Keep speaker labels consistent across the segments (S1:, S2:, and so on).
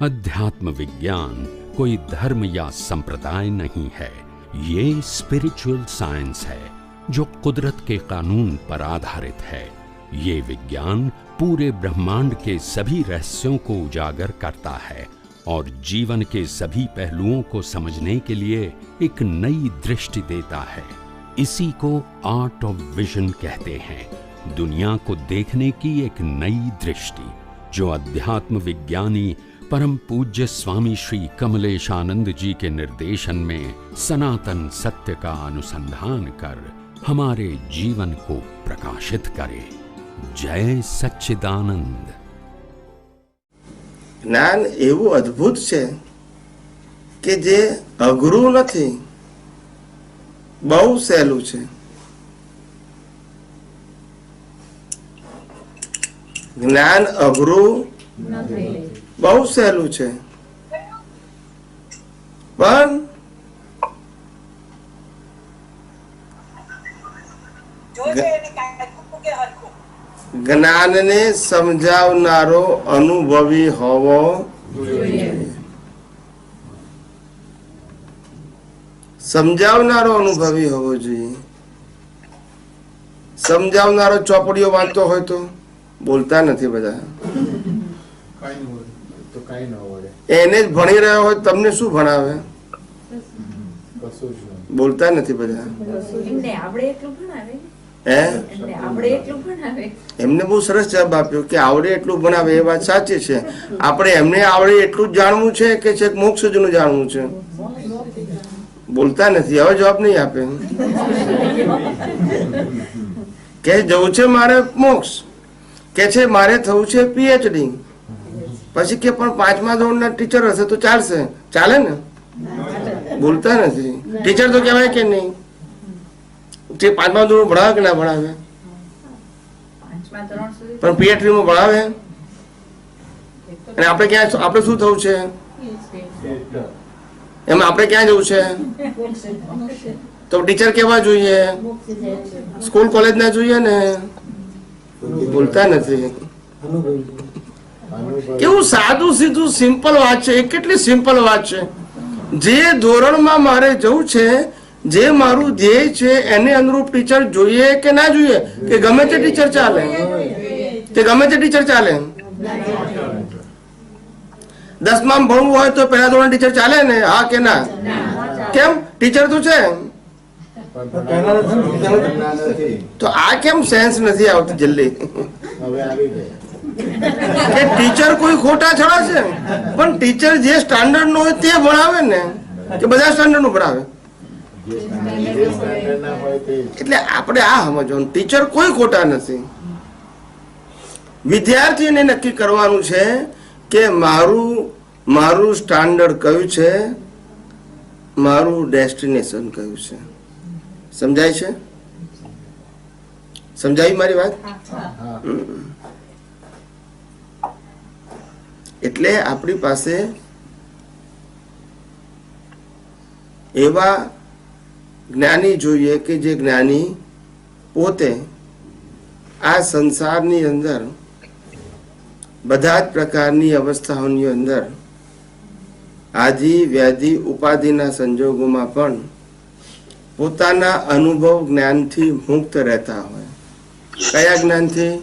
S1: अध्यात्म विज्ञान कोई धर्म या संप्रदाय नहीं है, ये स्पिरिचुअल साइंस है जो कुदरत के कानून पर आधारित है। ये विज्ञान पूरे ब्रह्मांड के सभी रहस्यों को उजागर करता है और जीवन के सभी पहलुओं को समझने के लिए एक नई दृष्टि देता है। इसी को आर्ट ऑफ विजन कहते हैं, दुनिया को देखने की एक नई दृष्टि, जो अध्यात्म विज्ञानी परम पूज्य स्वामी श्री कमलेशानंद जी के निर्देशन में सनातन सत्य का अनुसंधान कर हमारे जीवन को प्रकाशित करे। जय सच्चिदानंद।
S2: જ્ઞાન એવું અદ્ભુત છે કે જે અઘરું નથી, બહુ સહેલું છે. જ્ઞાન અઘરું બહુ સહેલું છે, પણ જ્ઞાનને સમજાવનારો અનુભવી હોવો જોઈએ. સમજાવનારો અનુભવી હોવો જોઈએ. સમજાવનારો ચોપડીઓ વાંચતો હોય તો બોલતા નથી બધા. એને જ ભણી રહ્યો હોય તમને શું ભણાવે? બોલતા નથી બધા. એમને બહુ સરસ જવાબ આપ્યો કે આવડે એટલું ભણાવે. એ વાત સાચી છે. આપણે એમને આવડે એટલું જ જાણવું છે કે છેક મોક્ષ જનું જાણવું છે? બોલતા નથી. હવે જવાબ નહીં આપે. કે જવું છે મારે મોક્ષ, કે છે મારે થવું છે પીએચડી. પછી કે પણ 5મા ધોરણના ટીચર હશે તો ચાલશે? ચાલે ને? બોલતા નથી. ટીચર તો કહેવાય કે નહીં? જે 5મા ધોરણ ભણાવે કે ના ભણાવે? પણ પીએચડી માં ભણાવે. અને આપણે ક્યાં, આપણે શું થવું છે એમાં? આપણે ક્યાં જવું છે? તો ટીચર કેવા જોઈએ? સ્કૂલ કોલેજ ના જોઈએ ને? બોલતા નથી. કેવું સાદું સીધું સિમ્પલ વાત છે. એ કેટલી સિમ્પલ વાત છે. જે ધોરણમાં મારે જવું છે, જે મારું ધ્યેય છે, એને અનુરૂપ ટીચર જોઈએ કે ના જોઈએ? કે ગમે તે ટીચર ચાલે? તે ગમે તે ટીચર ચાલે? 10માં ભણવું હોય તો પહેલા ધોરણ ટીચર ચાલે ને? હા કે ના? કેમ? ટીચર તો છે. તો આ કેમ સેન્સ નથી આવતી જલ્દી? કે ટીચર કોઈ ખોટા છડા છે, પણ ટીચર જે સ્ટાન્ડર્ડ નો હોય તે ભણાવે ને, કે બધા સ્ટાન્ડર્ડ નું ભણાવે? એટલે આપણે આ સમજવાનું, ટીચર કોઈ ખોટા નથી. વિદ્યાર્થીને નક્કી કરવાનું છે કે મારું સ્ટાન્ડર્ડ કયું છે, મારું ડેસ્ટિનેશન કયું છે. સમજાય છે? સમજાવી મારી વાત? એટલે આપણી પાસે એવા જ્ઞાની જોઈએ કે જે જ્ઞાની પોતે આ સંસારની અંદર બધા જ પ્રકારની અવસ્થાઓની અંદર આદિ વ્યાધિ ઉપાધિના સંજોગોમાં પણ પોતાના અનુભવ જ્ઞાનથી મુક્ત રહેતા હોય. કયા જ્ઞાનથી?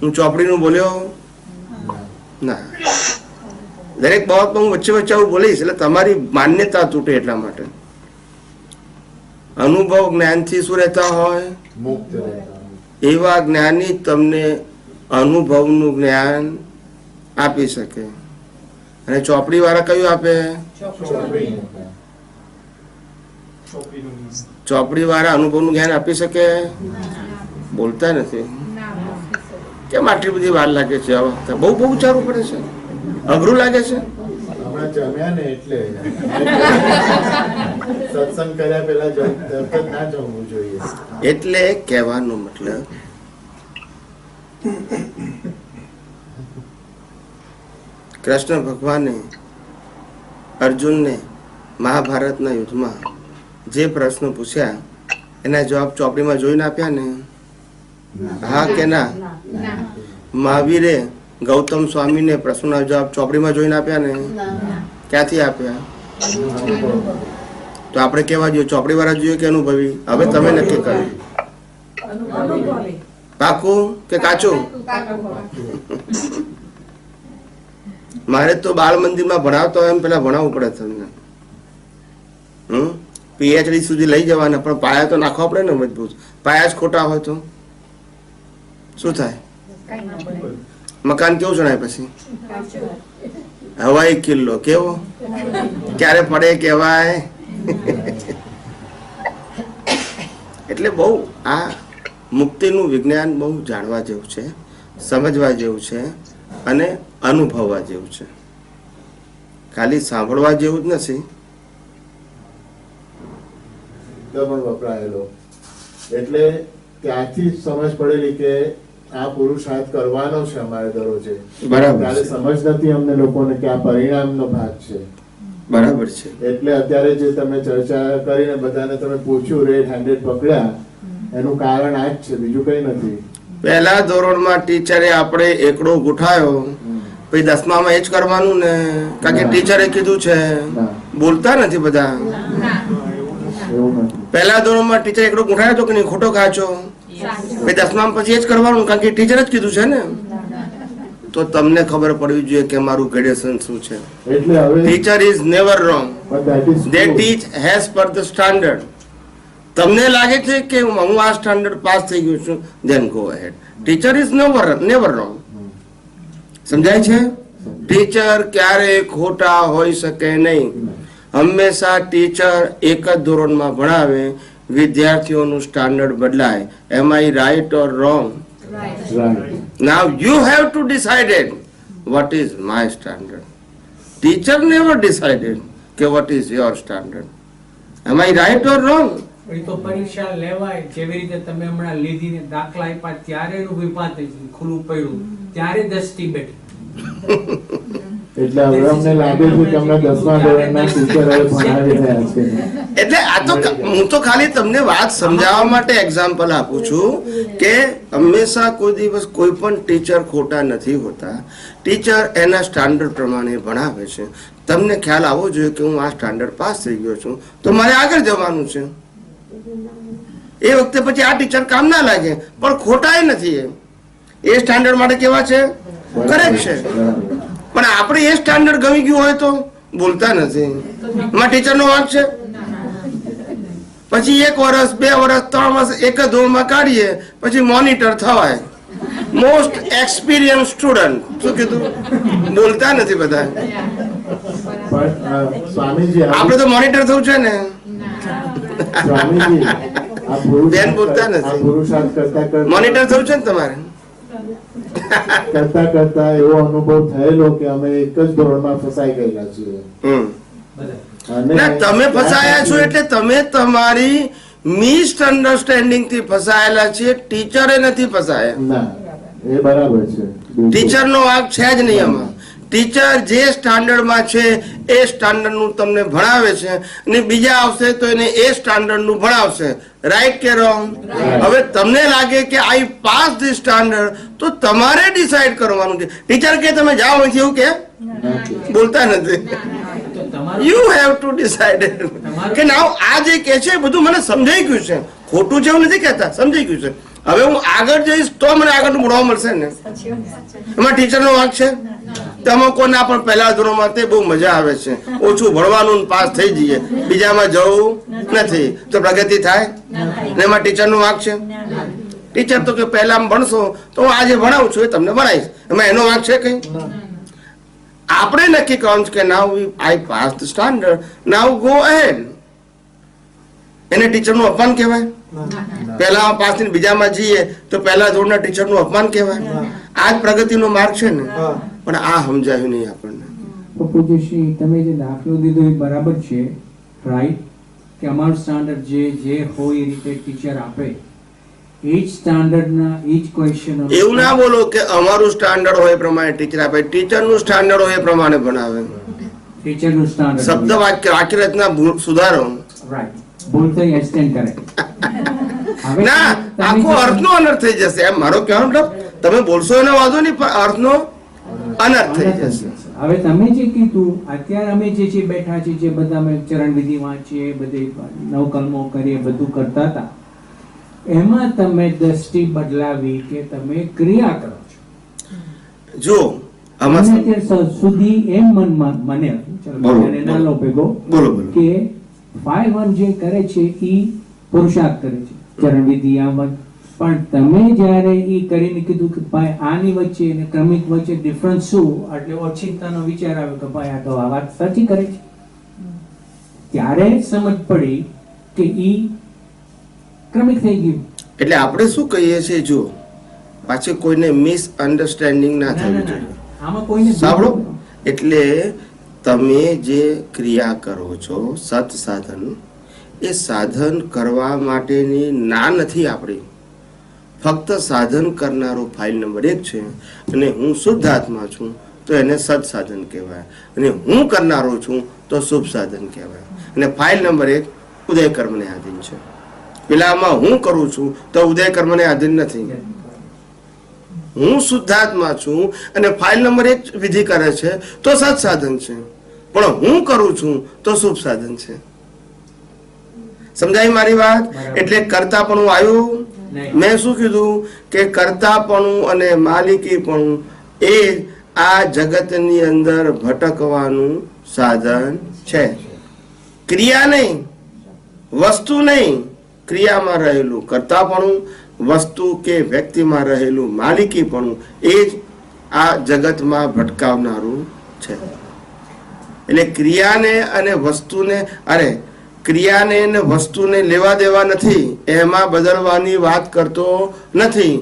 S2: હું ચોપડીનું બોલ્યો ના. દરેક બાબતમાં હું વચ્ચે વચ્ચે આવું બોલીશ એટલે તમારી માન્યતા તૂટે. એટલા માટે અનુભવ જ્ઞાનથી શું રહેતા હોય? મુક્ત. એવા જ્ઞાની તમને અનુભવનું જ્ઞાન આપી શકે. અને ચોપડી વાળા કયું આપે? ચોપડી વાળા અનુભવનું જ્ઞાન આપી શકે? બોલતા નથી. કેમ આટલી બધી વાર લાગે છે? બહુ બહુ વિચારવું પડે છે? અઘરું લાગે છે? એટલે કહેવાનો મતલબ કૃષ્ણ ભગવાને અર્જુનને મહાભારતના યુદ્ધમાં જે પ્રશ્નો પૂછ્યા એના જવાબ ચોપડીમાં જોઈને આપ્યા ને? હા કે ના? મહાવીરે ગૌતમ સ્વામીને પ્રશ્નના જવાબ ચોપડીમાં જોઈને આપ્યા ને? ક્યાંથી આપ્યા? તો આપણે કેવા જોઈએ? ચોપડી વાળા જોઈએ કે અનુભવી? હવે તમે નક્કી કર્યું. પાકું કે કાચું? મારે તો બાળ મંદિરમાં ભણાવતો હોય એમ પેલા ભણાવવું પડે તમને. પીએચડી સુધી લઈ જવાના, પણ પાયા તો નાખવા પડે ને મજબૂત. પાયા જ ખોટા હોય તો શું થાય? મકાન કેવું જણાય પછી? હવાઈ કિલ્લો કેવો? ક્યારે પડે કહેવાય. એટલે બહુ આ મુક્તિનું વિજ્ઞાન બહુ જાણવા જેવું છે, સમજવા જેવું છે અને અનુભવવા જેવું છે. ખાલી સાંભળવા જેવું જ નથી.
S3: વપરાયેલો એટલે ત્યાંથી સમજ પડેલી કે આ પુરુષાર્થ કરવાનો છે અમારે દરરોજે.
S2: બરાબર.
S3: ત્યારે સમજ નથી અમને લોકોને કે આ પરિણામનો ભાગ છે.
S2: બરાબર છે.
S3: એટલે અત્યારે જે તમે ચર્ચા કરીને બધાને તમે પૂછ્યું, રેડ હેન્ડેડ પકડ્યા, એનું કારણ આ જ છે, બીજું કઈ નથી.
S2: પહેલા ધોરણમાં ટીચરે આપણે એકડો ગોઠાયો, પછી 10મામાં એ જ કરવાનું ને? કારણ કે ટીચરે કીધું છે. બોલતા નથી બધા.
S3: એવું નથી.
S2: પહેલા ધોરણમાં ટીચર એકડો ગોઠાયો તો કે નહીં? ખોટો કાચો? પછી 10મામાં પછી એ જ કરવાનું, કારણ કે ટીચરે જ કીધું છે ને. તો તમને ખબર પડવી જોઈએ કે મારું ગ્રેડેશન શું છે.
S3: એટલે હવે
S2: teacher is never wrong. They teach has per the standard. તમને લાગે છે કે હું આ સ્ટાન્ડર્ડ પાસ થઈ ગયું છું, then go ahead. Teacher is never wrong. સમજાય છે? ટીચર ક્યારે ખોટા હોઈ શકે નહીં. હંમેશા ટીચર એક જ ધોરણમાં ભણાવે, વિદ્યાર્થીઓનું સ્ટાન્ડર્ડ બદલાય. Am I right or wrong? Now you have to decide what is my standard. Teacher never decided what is your standard. Am I right or wrong?
S4: તો પરીક્ષા લેવાય જેવી રીતે તમે હમણાં લીધીને દાખલા આપ્યા ત્યારે એનું વિપાત ખુલ્લું પડ્યું, ત્યારે દસ્તી બેઠી.
S3: એટલે હવે અમને લાગે છે કે અમને 10મા ધોરણના ટીચર હવે ભણાવી રહ્યા છે.
S2: એટલે આ તો હું તો ખાલી તમને વાત સમજાવવા માટે એક્ઝામ્પલ આપું છું કે હંમેશા કોઈ દિવસ કોઈ પણ ટીચર ખોટા નથી હોતા. ટીચર એના સ્ટાન્ડર્ડ પ્રમાણે ભણાવે છે. તમને ખ્યાલ આવવો જોઈએ કે હું આ સ્ટાન્ડર્ડ પાસ થઈ ગયો છું તો મારે આગળ જવાનું છે. એ વખતે પછી આ ટીચર કામ ના લાગે, પણ ખોટા નથી. એ સ્ટાન્ડર્ડ માટે કેવા છે? કરેક્ટ છે. પણ આપણે એ સ્ટાન્ડર્ડ ગમી ગયું હોય તો બોલતા નથી. એમાં ટીચરનો વાંક છે. પછી 1 વર્ષ 2 વર્ષ 3 વર્ષ એક જ ધોરણમાં કાઢીએ, પછી મોનિટર થવાય. Most experience student. શું કીધું? બોલતા નથી બધા.
S3: પણ સ્વામીજી
S2: આપણે તો મોનિટર થવું છે ને.
S3: સ્વામીજી
S2: બેન બોલતા નથી.
S3: પુરુષાર્થ કરતા
S2: મોનિટર થવું છે ને તમારે.
S3: કરતા એવો અનુભવ થયેલો કે અમે એક જ ધોરણમાં ફસાઈ ગયેલા છીએ.
S2: ના, તમે ફસાયા છો એટલે તમે તમારી મિસઅન્ડરસ્ટેન્ડિંગ થી ફસાયેલા છે. ટીચરે નથી ફસાયા.
S3: ના, એ બરાબર છે.
S2: ટીચર નો વાંક છે જ નહીં આમાં. ટીચર જે સ્ટાન્ડર્ડમાં છે એ સ્ટાન્ડર્ડનું તમને ભણાવે છે અને બીજા આવશે તો એને એ સ્ટાન્ડર્ડનું ભણાવશે. રાઈટ કે રોંગ? હવે તમને લાગે કે આઈ પાસ ધી સ્ટાન્ડર્ડ તો તમારે ડિસાઈડ કરવાનું છે. ટીચર કે તમે જાઓ અહીંથી, એવું કે બોલતા નથી. યુ હેવ ટુ ડિસાઈડ કે નાવ આ જે કે છે બધું મને સમજાઈ ગયું છે. ખોટું છે એવું નથી કહેતા, સમજાઈ ગયું છે. હવે હું આગળ જઈશ તો મને આગળનું ભણવા મળશે ને. એમાં ટીચરનો વાંક છે? તમે કોના પણ પહેલા ધોરણમાં તે બહુ મજા આવે છે, ઓછું ભણવાનું પાસ થઈ જઈએ, બીજામાં જવું નથી તો પ્રગતિ થાય ને? એમાં ટીચરનો વાંક છે? ટીચર તો કે પહેલા ભણશો તો હું આજે ભણાવું છું એ તમને ભણાવીશ. એમાં એનો વાંક છે કઈ? આપણે નક્કી કરવાનું કે now I pass the standard, now go ahead. એને ટીચરનું અપમાન કહેવાય? પહેલા પાસ થઈને બીજામાં જઈએ તો પહેલા ધોરણના ટીચરનું અપમાન કહેવાય? આ જ પ્રગતિનો માર્ગ છે ને. પણ આ સમજાયું નહીં આપણને.
S4: પૂજ્યશ્રી, તમે જે દાખલો દીધો એ બરાબર છે, રાઈટ, કે અમારું સ્ટાન્ડર્ડ જે હોય એ રીતે ટીચર આપે, એ જ સ્ટાન્ડર્ડના એ જ ક્વેશ્ચન.
S2: એવું ના બોલો કે અમારું સ્ટાન્ડર્ડ હોય એ પ્રમાણે ટીચર આપે. ટીચરનું સ્ટાન્ડર્ડ હોય એ પ્રમાણે ભણાવે.
S4: ટીચરનું સ્ટાન્ડર્ડ.
S2: શબ્દ વાક્ય રચના સુધારો.
S4: રાઈટ. ભૂલ થઈ એક્સટેન્ડ કરે.
S2: ના, આખો અર્થનો અનર્થ થઈ જશે. એમ મારો કહેવાનો મતલબ, તમે બોલશો એનો વાંધો નહીં, પણ અર્થનો અનર્થ થઈ જશે.
S4: હવે તમે જે કીધું, અત્યારે અમે જે છે બેઠા છીએ, જે બધા અમે ચરણ વિધિ વાંચીએ, બધી નવકર્મો કરીએ, બધું કરતા હતા, એમાં તમે દ્રષ્ટિ બદલાવી કે તમે ક્રિયા કરો છો.
S2: જો આમાં
S4: અને અત્યાર સુધી એમ મનમાં મને હતું, ચલો
S2: બોલો,
S4: મને ના લો ભેગો,
S2: બોલો બોલો.
S4: કે 5-1 જે કરે છે ઈ પુરુષાર્થ કરે છે, ચરણ વિધિ આમ. પણ તમે જ્યારે ઈ કરીને કીધું કે ભાઈ આની વચ્ચે અને ક્રમિક વચ્ચે ડિફરન્સ શું, એટલે ઓચિંતાનો વિચાર આવ્યો કે ભાઈ આ તો આ વાત સાચી કરે છે. ત્યારે સમજ પડી કે ઈ ક્રમિક થઈ ગયું.
S2: એટલે આપણે શું કહીએ છીએ, જો પાછી કોઈને મિસઅન્ડરસ્ટેન્ડિંગ ના થવી જોઈએ.
S4: આમાં કોઈને
S2: સાંભળો, એટલે તમે જે ક્રિયા કરો છો સત સાધન, એ સાધન કરવા માટેની ના નથી આપણી. ફક્ત સાધન કરનારો ફાઇલ નંબર 1 છે, અને હું શુદ્ધ આત્મા છું તો એને સત સાધન કહેવાય, અને હું કરનારો છું તો શુભ સાધન કહેવાય. અને ફાઇલ નંબર 1 ઉદય કર્મને આધીન છે. પેલામાં હું કરું છું તો ઉદય કર્મને આધીન નથી. હું શુદ્ધાત્મા છું અને ફાઇલ નંબર 1 વિધિ કરે છે તો સત સાધન છે, પણ હું કરું છું તો શુભ સાધન છે. સમજાય મારી વાત? એટલે કરતાપણું આવ્યું. મેં શું કીધું કે કરતાપણું અને માલિકીપણું એ આ જગતની અંદર ભટકવાનું સાધન છે. ક્રિયા નહીં, વસ્તુ નહીં. ક્રિયામાં રહેલું કરતાપણું, વસ્તુ કે વ્યક્તિમાં રહેલું માલિકીપણું એ જ આ જગતમાં ભટકાવનારું છે. એટલે ક્રિયાને અને વસ્તુને, અરે ક્રિયાને અને વસ્તુને લેવા દેવા નથી, એમાં બદલવાની વાત કરતો નથી.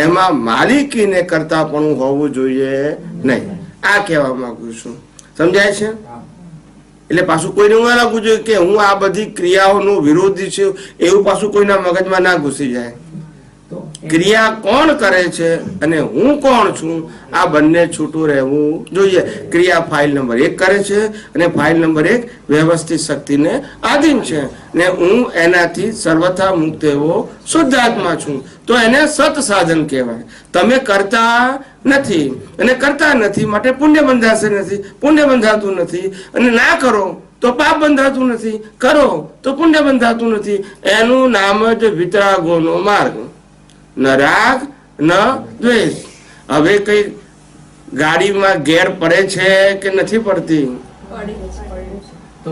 S2: એમાં માલિકીને કરતાપણું હોવું જોઈએ નહીં. આ કહેવા માંગુ છું. સમજાય છે? એટલે પાછું કોઈને હું લાગવું જોઈએ કે હું આ બધી ક્રિયાઓનો વિરોધી છું, એવું પાછું કોઈના મગજમાં ના ઘૂસી જાય. ક્રિયા કોણ કરે છે અને હું કોણ છું, આ બંને છૂટું રહેવું જોઈએ. ક્રિયા ફાઇલ નંબર 1 કરે છે, અને ફાઇલ નંબર 1 વ્યવસ્થિત શક્તિને આધીન છે, ને હું એનાથી સર્વથા મુક્ત એવો શુદ્ધ આત્મા છું, તો એને સત સાધન કહેવાય. તમે કરતા નથી, અને કરતા નથી માટે પુણ્ય બંધાશે નથી, પુણ્ય બંધાતું નથી. અને ના કરો તો પાપ બંધાતું નથી, કરો તો પુણ્ય બંધાતું નથી. એનું નામ જ વિતરાગોનો માર્ગ. ન રાગ ન દ્વેષ. હવે કઈ ગાડીમાં ગેર પડે છે કે નથી પડતી?
S4: તો